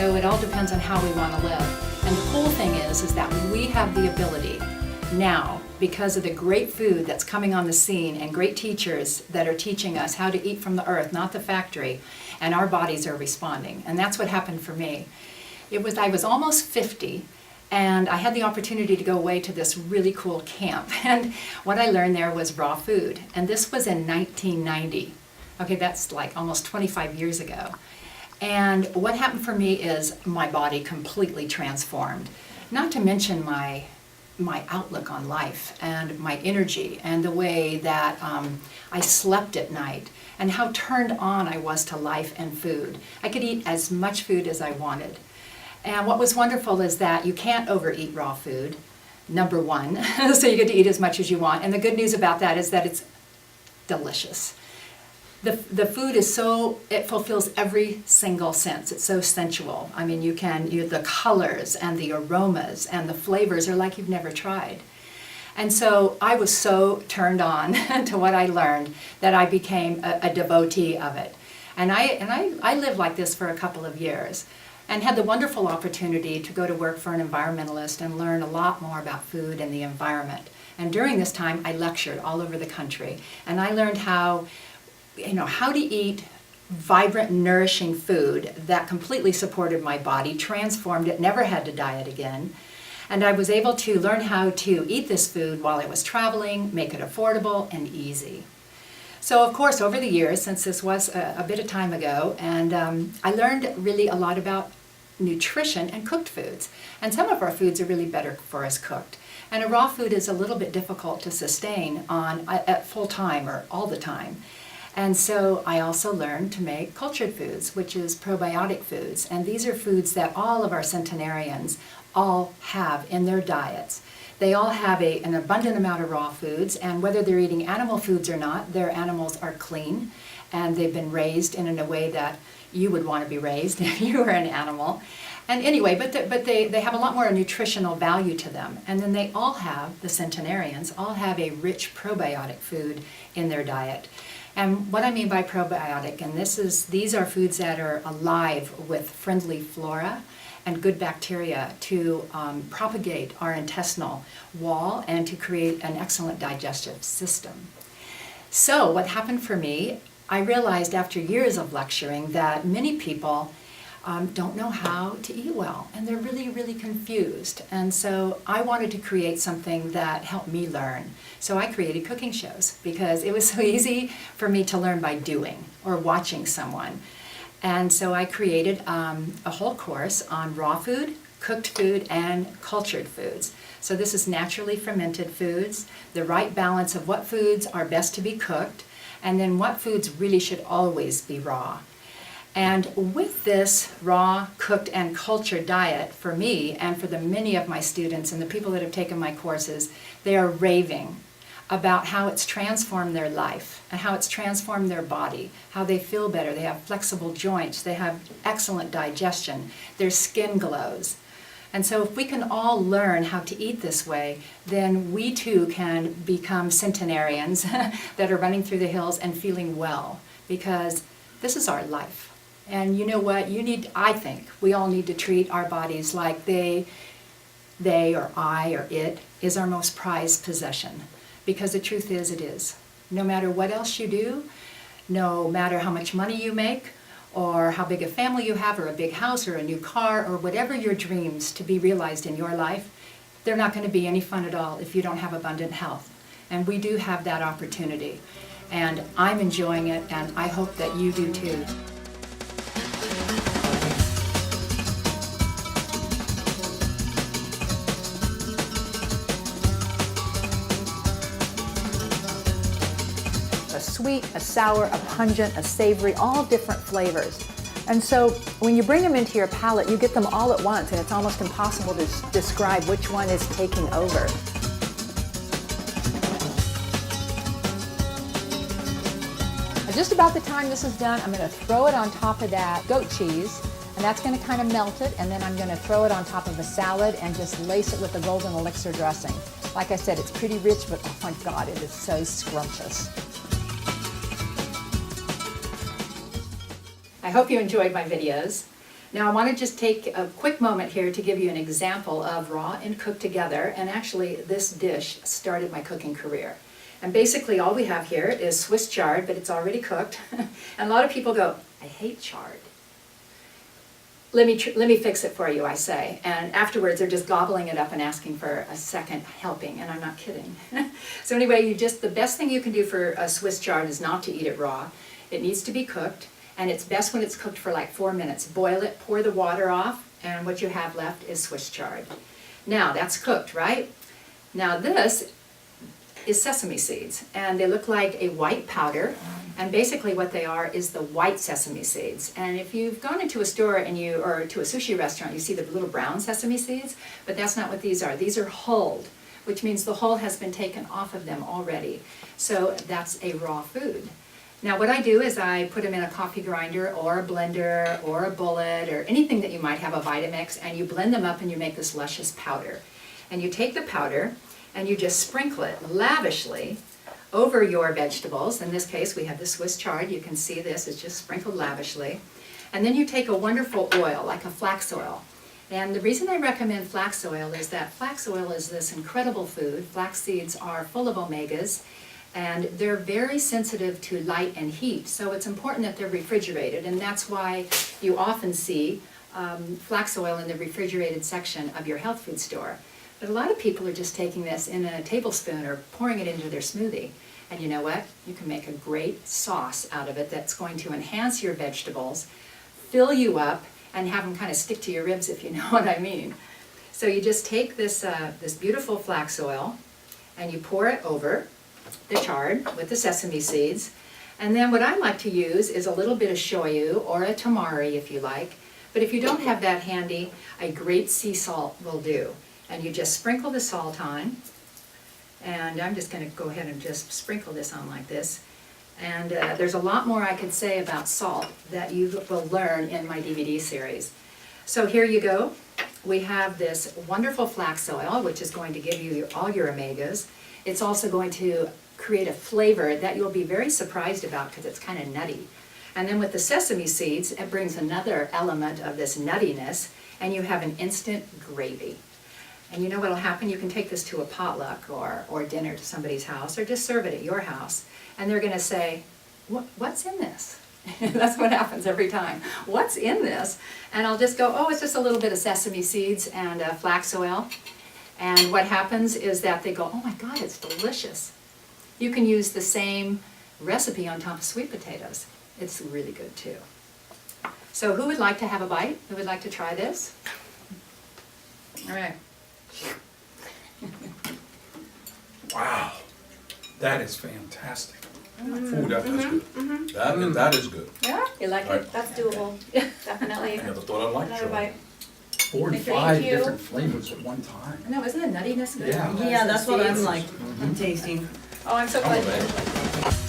so it all depends on how we want to live. And the cool thing is that we have the ability now, because of the great food that's coming on the scene and great teachers that are teaching us how to eat from the earth, not the factory, and our bodies are responding. And that's what happened for me. I was almost 50, and I had the opportunity to go away to this really cool camp. And what I learned there was raw food. And this was in 1990. Okay, that's like almost 25 years ago. And what happened for me is my body completely transformed. Not to mention my outlook on life and my energy and the way that I slept at night and how turned on I was to life and food. I could eat as much food as I wanted. And what was wonderful is that you can't overeat raw food, number one, so you get to eat as much as you want. And the good news about that is that it's delicious. The food is it fulfills every single sense. It's so sensual. I mean, the colors and the aromas and the flavors are like you've never tried. And so I was so turned on to what I learned that I became a devotee of it. And I lived like this for a couple of years and had the wonderful opportunity to go to work for an environmentalist and learn a lot more about food and the environment. And during this time, I lectured all over the country. And I learned how to eat vibrant, nourishing food that completely supported my body, transformed it, never had to diet again. And I was able to learn how to eat this food while I was traveling, make it affordable and easy. So of course, over the years, since this was a bit of time ago, and I learned really a lot about nutrition and cooked foods. And some of our foods are really better for us cooked. And a raw food is a little bit difficult to sustain at full time or all the time. And so I also learned to make cultured foods, which is probiotic foods. And these are foods that all of our centenarians all have in their diets. They all have an abundant amount of raw foods, and whether they're eating animal foods or not, their animals are clean, and they've been raised in a way that you would want to be raised if you were an animal. And anyway, but they have a lot more nutritional value to them. And then they all have, the centenarians, all have a rich probiotic food in their diet. And what I mean by probiotic, and these are foods that are alive with friendly flora and good bacteria to propagate our intestinal wall and to create an excellent digestive system. So what happened for me, I realized after years of lecturing that many people don't know how to eat well, and they're really, really confused. And so I wanted to create something that helped me learn. So I created cooking shows because it was so easy for me to learn by doing or watching someone. And so I created a whole course on raw food, cooked food, and cultured foods. So this is naturally fermented foods, the right balance of what foods are best to be cooked, and then what foods really should always be raw. And with this raw, cooked, and cultured diet, for me and for the many of my students and the people that have taken my courses, they are raving about how it's transformed their life and how it's transformed their body, how they feel better, they have flexible joints, they have excellent digestion, their skin glows. And so if we can all learn how to eat this way, then we too can become centenarians that are running through the hills and feeling well, because this is our life. And you know what, I think we all need to treat our bodies like they or I or it is our most prized possession. Because the truth is, it is. No matter what else you do, no matter how much money you make, or how big a family you have, or a big house, or a new car, or whatever your dreams to be realized in your life, they're not going to be any fun at all if you don't have abundant health. And we do have that opportunity. And I'm enjoying it, and I hope that you do too. A sweet, a sour, a pungent, a savory, all different flavors. And so when you bring them into your palate, you get them all at once, and it's almost impossible to describe which one is taking over. Just about the time this is done, I'm going to throw it on top of that goat cheese, and that's going to kind of melt it, and then I'm going to throw it on top of a salad and just lace it with the golden elixir dressing. Like I said, it's pretty rich, but oh my God, it is so scrumptious. I hope you enjoyed my videos. Now I want to just take a quick moment here to give you an example of raw and cooked together, and actually this dish started my cooking career. And basically all we have here is Swiss chard, but it's already cooked. And a lot of people go, I hate chard. Let me fix it for you, I say. And afterwards they're just gobbling it up and asking for a second helping, and I'm not kidding. So anyway, the best thing you can do for a Swiss chard is not to eat it raw. It needs to be cooked, and it's best when it's cooked for like 4 minutes. Boil it, pour the water off, and what you have left is Swiss chard. Now that's cooked, right? Now this is sesame seeds, and they look like a white powder, and basically what they are is the white sesame seeds. And if you've gone into a store or to a sushi restaurant, you see the little brown sesame seeds, but that's not what these are. These are hulled, which means the hull has been taken off of them already. So that's a raw food. Now what I do is I put them in a coffee grinder or a blender or a bullet or anything that you might have, a Vitamix, and you blend them up and you make this luscious powder. And you take the powder and you just sprinkle it lavishly over your vegetables. In this case, we have the Swiss chard. You can see this is just sprinkled lavishly. And then you take a wonderful oil, like a flax oil. And the reason I recommend flax oil is that flax oil is this incredible food. Flax seeds are full of omegas, and they're very sensitive to light and heat. So it's important that they're refrigerated, and that's why you often see flax oil in the refrigerated section of your health food store. But a lot of people are just taking this in a tablespoon or pouring it into their smoothie. And you know what? You can make a great sauce out of it that's going to enhance your vegetables, fill you up, and have them kind of stick to your ribs, if you know what I mean. So you just take this, this beautiful flax oil and you pour it over the chard with the sesame seeds. And then what I like to use is a little bit of shoyu or a tamari if you like. But if you don't have that handy, a great sea salt will do. And you just sprinkle the salt on, and I'm just going to go ahead and just sprinkle this on like this. And there's a lot more I could say about salt that you will learn in my DVD series. So here you go. We have this wonderful flax oil, which is going to give you all your omegas. It's also going to create a flavor that you'll be very surprised about because it's kind of nutty. And then with the sesame seeds, it brings another element of this nuttiness, and you have an instant gravy. And you know what will happen? You can take this to a potluck or dinner to somebody's house, or just serve it at your house. And they're going to say, what's in this? That's what happens every time. What's in this? And I'll just go, oh, it's just a little bit of sesame seeds and flax oil. And what happens is that they go, oh my God, it's delicious. You can use the same recipe on top of sweet potatoes. It's really good too. So who would like to have a bite? Who would like to try this? All right. Wow, that is fantastic. Ooh, that's good. That is good. Yeah? You like Right. it? That's doable. Definitely. I never thought I'd like Another chili. bite. 4 to Thank 5 you. different flavors at one time. No, isn't the nuttiness good? Yeah. Yeah, that's what I'm Seeds. like, I'm tasting. Oh, I'm so I'm a glad. fan.